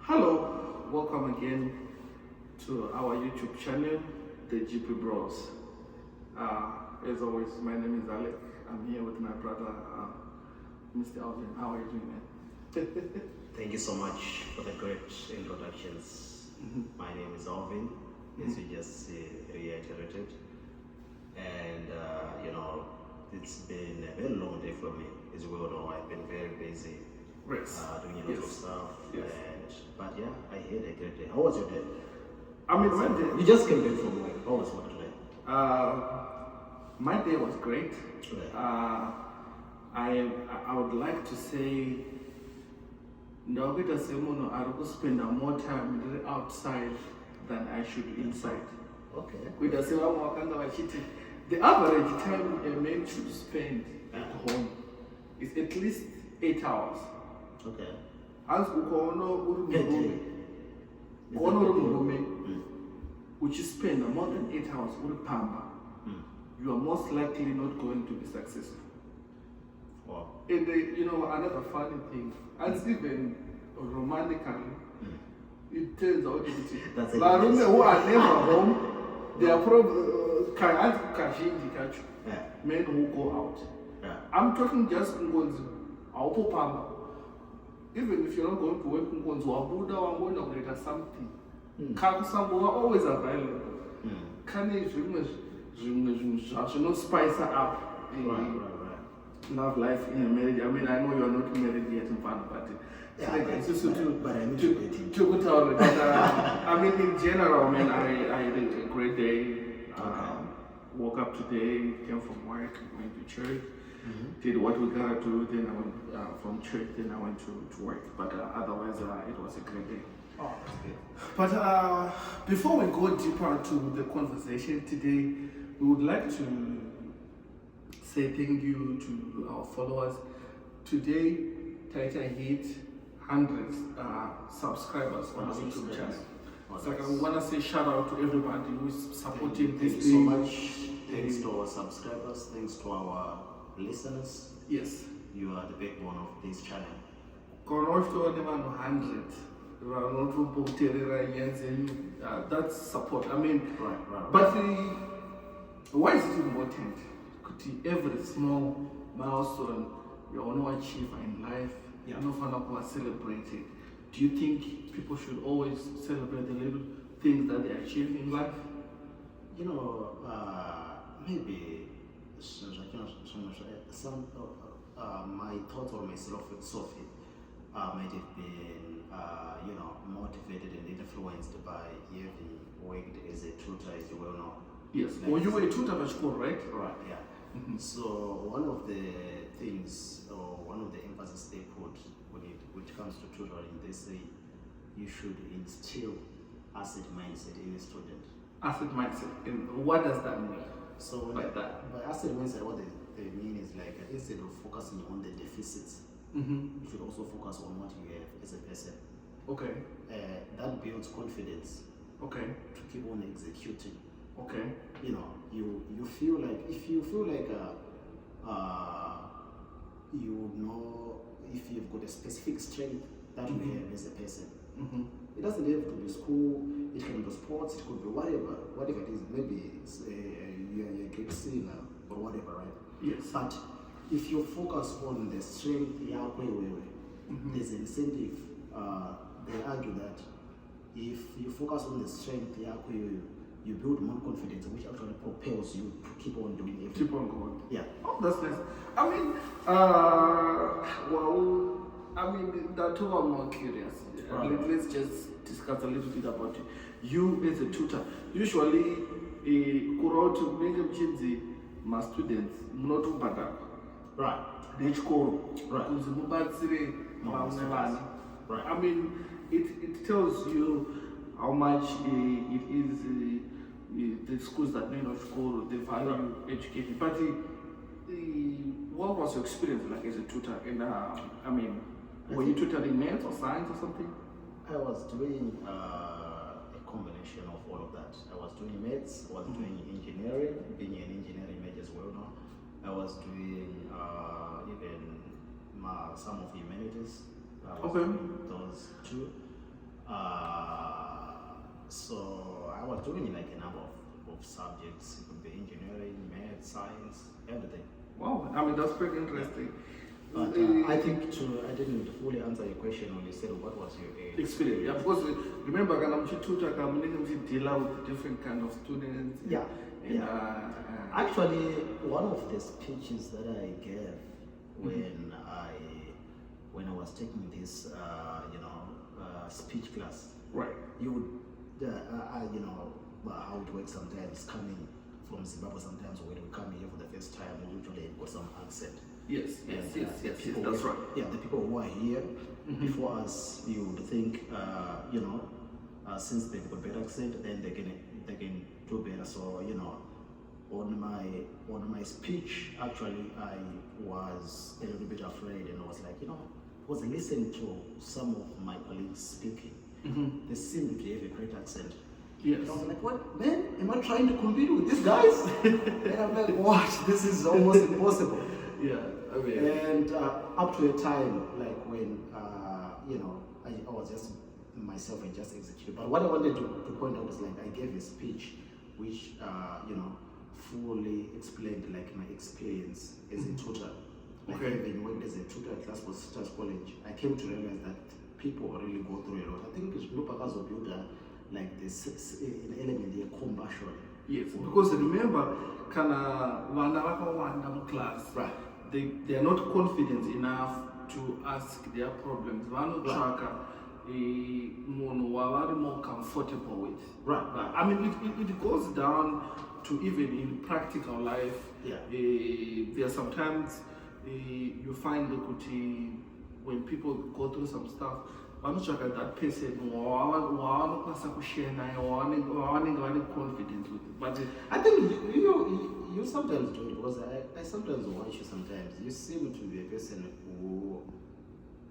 Hello, welcome again to our YouTube channel, the GP Bros. As always, my name is Alec. I'm here with my brother, Mr. Alvin. How are you doing, man? Thank you so much for the great introductions. My name is Alvin, as you just reiterated. And, it's been a very long day for me. As you well know, I've been very busy doing a lot of stuff. Yes. But yeah, I had a great day. How was your day? My day. You just came back from work. How was work today? My day was great. Yeah. I would like to say, ndakuita semunhu ari kuspenda more time ndiri outside than I should inside. Okay. Kuita sevamwe vakanga vachiti the average time a man should spend at home is at least 8 hours. Okay. As ukaona uri murume uchispenda more than 8 hours uri pamba, you are most likely not going to be successful. Wow. And another funny thing, as even romantically, it turns out That's varume who are never home, they are probably men who go out. Yeah. I'm talking just kungonzi, haupo pamba. Even if you're not going to work kungonzi, wabuda wangona kuita something. Kakusambo are always available. Kane zvino spice up love life in a marriage. I mean, I know you are not married yet in fun, but but I need to get in. I mean, in general, man, I had a great day. Woke up today, came from work, went to church, did what we gotta do. Then I went from church. Then I went to work. But otherwise, it was a great day. Oh, that's good. But before we go deeper into the conversation today, we would like to say thank you to our followers. Today, Taita hit 100 subscribers on our YouTube channel. So I want to say shout out to everybody who is supporting this. Thank you so much. Thanks to our subscribers. Thanks to our listeners. Yes. You are the backbone of this channel. That's support. I mean, Right. but why is it important? Every small milestone you want to achieve in life, you know, celebrate it. Do you think people should always celebrate the little things that they achieve in life? Maybe some my thoughts or my philosophy might have been, motivated and influenced by having worked as a tutor, as you well know. Yes. Well, you were a tutor at school, right? Right, yeah. So one of the things, or one of the emphasis they put when it comes to tutoring, they say you should instill asset mindset in a student. Asset mindset. And what does that mean? So by asset mindset, what they mean is like, instead of focusing on the deficits, you should also focus on what you have as a person. Okay. That builds confidence. Okay. To keep on executing. Okay. You feel like, if you feel like you know if you've got a specific strength that you have as a person. It doesn't have to be school, it can be sports, it could be whatever it is. Maybe it's you're a great singer or whatever, right? Yes. But if you focus on the strength, there's an incentive. They argue that if you focus on the strength, you build more confidence, which actually propels you to keep on doing everything. Keep on going. Yeah. Oh, that's nice. I mean, that's why I'm more curious. Right. Let's just discuss a little bit about it. You as a tutor, usually, kurauti menge mchinzi ma students mnotu bada. Right. Nechikoro. Right. Kunzi mubatsire vamwe vana. Right. I mean, it tells you how much it is the schools that need of school, they value education. But what was your experience like as a tutor? And were you tutoring maths or science or something? I was doing a combination of all of that. I was doing maths, I was doing engineering, being an engineering major as well now. I was doing even some of humanities. I was doing those two. So I was doing like a number of subjects. It could be engineering, math, science, everything. Wow, I mean that's pretty interesting. But I think I didn't fully answer your question when you said what was your Experience, yeah, because remember when I'm tutor, I'm deal with different kind of students. Yeah, and, yeah. Actually, one of the speeches that I gave when I was taking this, speech class. Right. You would, how it works sometimes coming from Zimbabwe. Sometimes when we come here for the first time, we usually got some accent. Yes, that's right. Yeah, the people who are here before us, you would think, since they've got better accent, then they can do better. So on my speech, actually, I was a little bit afraid, and I was like, I was listening to some of my colleagues speaking. They seemed to have a great accent. Yes. And I was like, what, man? Am I trying to compete with these guys? And I'm like, what? This is almost impossible. Yeah, I mean. And up to a time, like when, I was just myself and just executed. But what I wanted to point out is like I gave a speech which, fully explained like my experience as a tutor. Like even worked as a tutor at Glasgow Sisters College, I came to realize that people really go through a lot. I think it's because of like this an element here, compassion. Yes, because remember, one class, right? They are not confident enough to ask their problems. One tracker, more comfortable with. Right. I mean, it goes down to even in practical life. Yeah. There are sometimes you find equity when people go through some stuff. I'm not sure that person confident with it. But I think you sometimes do it because I sometimes watch you sometimes. You seem to be a person who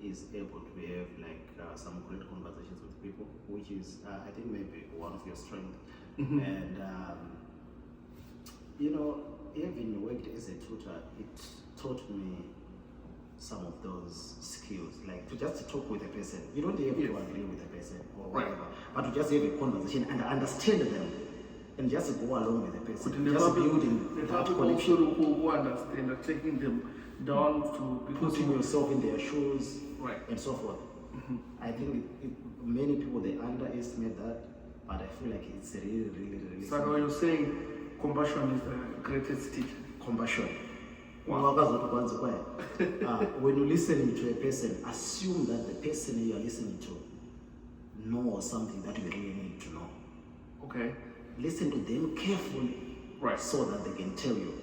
is able to have like some great conversations with people, which is I think maybe one of your strengths. And having worked as a tutor, it taught me some of those skills, like to just talk with a person. You don't have to agree with a person or whatever, but to just have a conversation and understand them and just go along with the person. Just building that connection. Who understand, taking them down to putting yourself in their shoes, right, and so forth. I think many people they underestimate that, but I feel like it's really, really, really. So when you're saying compassion is the greatest teacher. Compassion. Wow. When you're listening to a person, assume that the person you are listening to knows something that you really need to know. Okay. Listen to them carefully, right, so that they can tell you.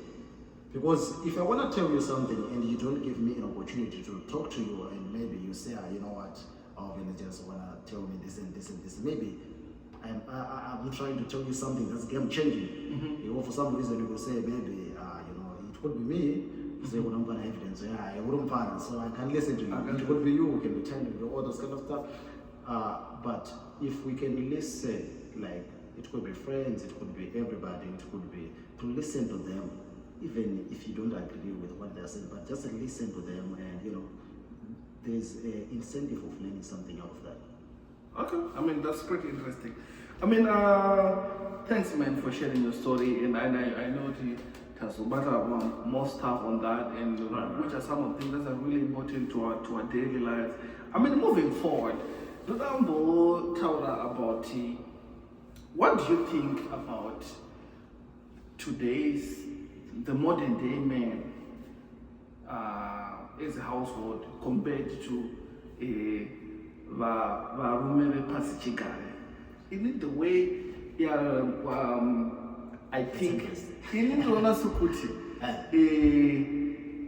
Because if I want to tell you something and you don't give me an opportunity to talk to you, and maybe you say, you know what, Alvin just want to tell me this and this and this, maybe I'm trying to tell you something that's game changing. For some reason you will say maybe it could be me. Say when I'm gonna evidence, I wouldn't find, so I can listen to you. It could be you who can be telling me all those kind of stuff. But if we can listen, like it could be friends, it could be everybody, it could be to listen to them, even if you don't agree with what they're saying, but just listen to them, and there's an incentive of learning something out of that. Okay, I mean that's pretty interesting. I mean, thanks, man, for sharing your story, and I know the more stuff on that, and which are some of the things that are really important to our daily lives. I mean, moving forward, about what do you think about the modern day man as a household compared to varume vepasichigare? In the way, I think inindona sukuti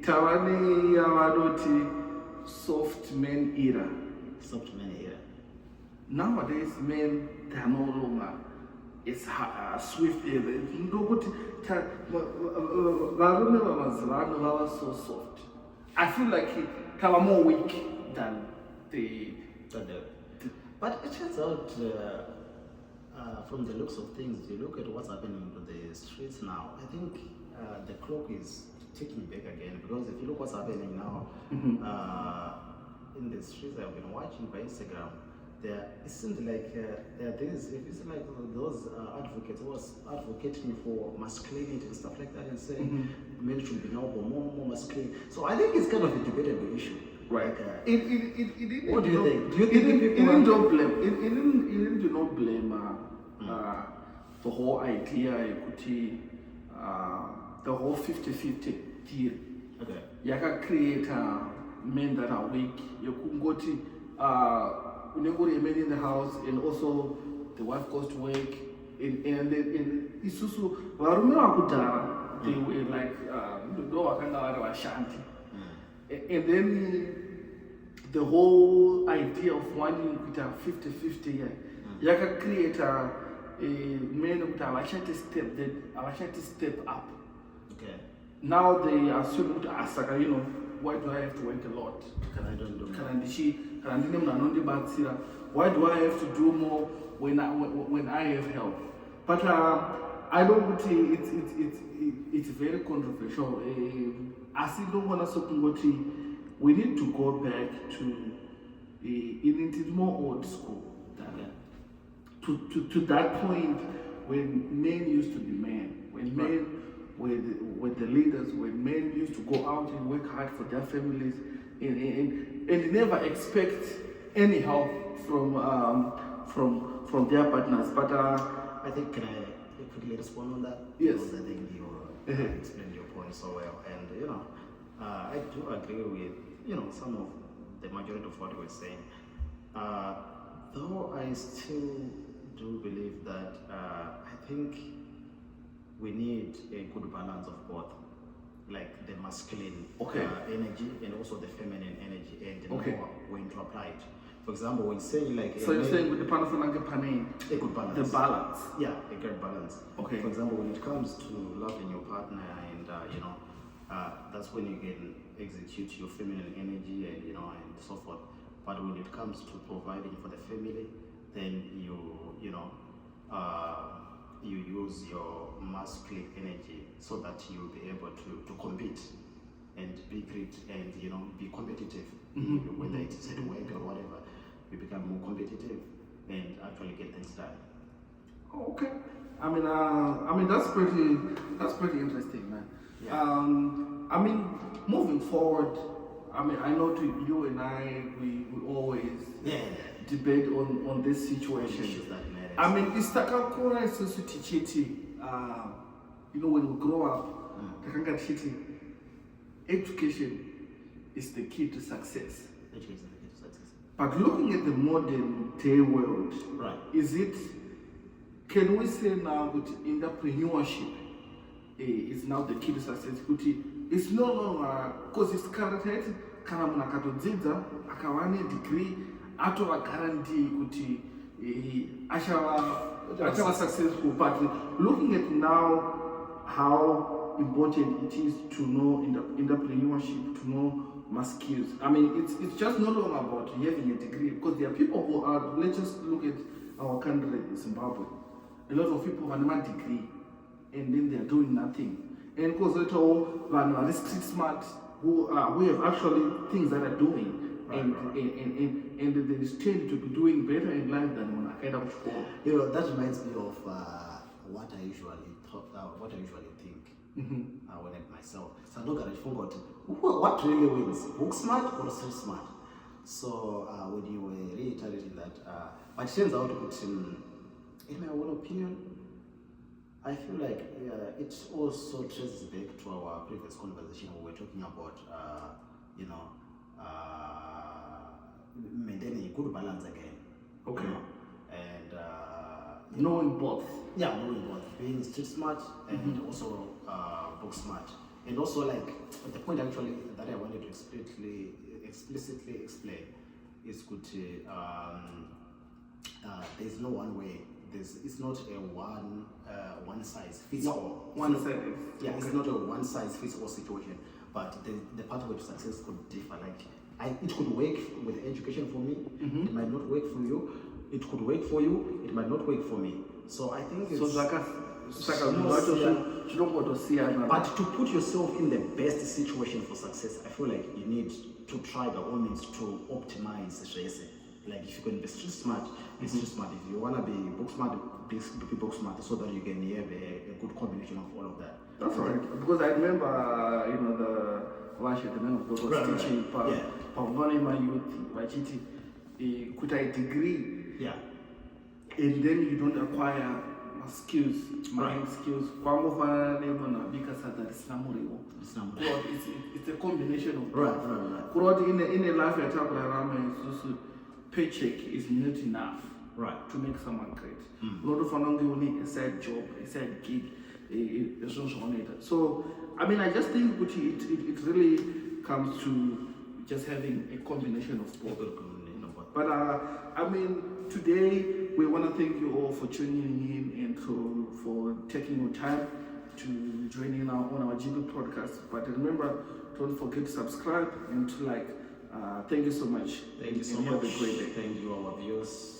tavane yavanoti soft men era. Nowadays men, they are no longer as swift. Ndokuti varume vamazivano vava so soft. I feel like tava more weak than the. But it turns out, from the looks of things, you look at what's happening to the streets now. I think the clock is ticking back again, because if you look what's happening now in the streets I've been watching by Instagram, it seems like there are things, if it's like those advocates was advocating for masculinity and stuff like that and saying men should be now more masculine. So I think it's kind of a debatable issue. Right. Like, What do you think? Do you it think didn't do not blame the whole idea the whole 50-50 deal. Okay. Yaka create men that are weak. You could go to men in the house, and also the wife goes to work. And isusu varume vakudhara they were like ndo vakanga vari vashanti. And then the whole idea of wanting kuita 50-50 yaka create men kuti havachati step up. Okay. Now they assume kuti asaka why do I have to work a lot? I don't do Kana ndine munhu anondibatsira. Why do I have to do more when I have help? But I don't think it's very controversial. Asi ndobona sokungoti we need to go back to it more old school. To that point when men used to be men, when men were the leaders, when men used to go out and work hard for their families and never expect any help from their partners. But I think, can I quickly respond on that? Yes. Because I think you explained your point so well, and I do agree with some of the majority of what you were saying. Though I still do believe that I think we need a good balance of both, like the masculine energy and also the feminine energy, and know when to apply it. For example, when saying like so you're saying with the balance, a good balance, the balance, yeah, a good balance. Okay. For example, when it comes to loving your partner, and that's when you can execute your feminine energy and and so forth. But when it comes to providing for the family, then you use your masculine energy so that you'll be able to compete and be great and be competitive. Whether it's at work or whatever, you become more competitive and actually get things done. Okay. I mean that's pretty interesting, man. Yeah. Moving forward, I know to you and I we always debate on this situation. Issues that matter. It's takakura isusu tichiti when we grow up takanga tichiti education is the key to success. Education is the key to success. But looking at the modern day world, Right. Can we say now that entrepreneurship is now the key to success? It's no longer, because it's characterized kana munhu akatodzidza akawane degree atova guarantee kuti achava successful. But looking at now how important it is to know entrepreneurship, to know skills. It's just no longer about having a degree, because there are people who are, let's just look at our country, Zimbabwe. A lot of people have a degree and then they're doing nothing. And because they all are street smart who have actually things that are doing. And they tend to be doing better in life than when I kind of school. That reminds me of what I usually think when I myself. So look at it, forgot what really wins, book smart or street smart. So when you were reiterating that, but it turns out that in my own opinion, I feel like it also traces back to our previous conversation where we were talking about maintaining a good balance again. Okay. And knowing both. Yeah, knowing both. Being street smart and also book smart. And also, like, the point actually that I wanted to explicitly explain is good. There's no one way. It's not a one size fits all. One size. Yeah, it's not a one size fits all situation. But the pathway to success could differ. Like, it could work with education for me. It might not work for you. It could work for you. It might not work for me. So I think it's but to put yourself in the best situation for success, I feel like you need to try by all means to optimize stress. like if you can be street smart, be street smart. If you wanna be book smart, be book smart, so that you can have a good combination of all of that. That's right. Because I remember, the man of God was teaching my youth by cheating. Could I degree? Yeah. And then you don't acquire skills, mind skills. It's a combination of Right. In a life I talk about paycheck is not enough to make someone great. A lot of you need a side job, a side gig, so I just think it really comes to just having a combination of both. But today we want to thank you all for tuning in and for taking your time to join in on our GB podcast. But remember, don't forget to subscribe and to like. Thank you so much. Thank you so much. Have a great day. Thank you, our viewers.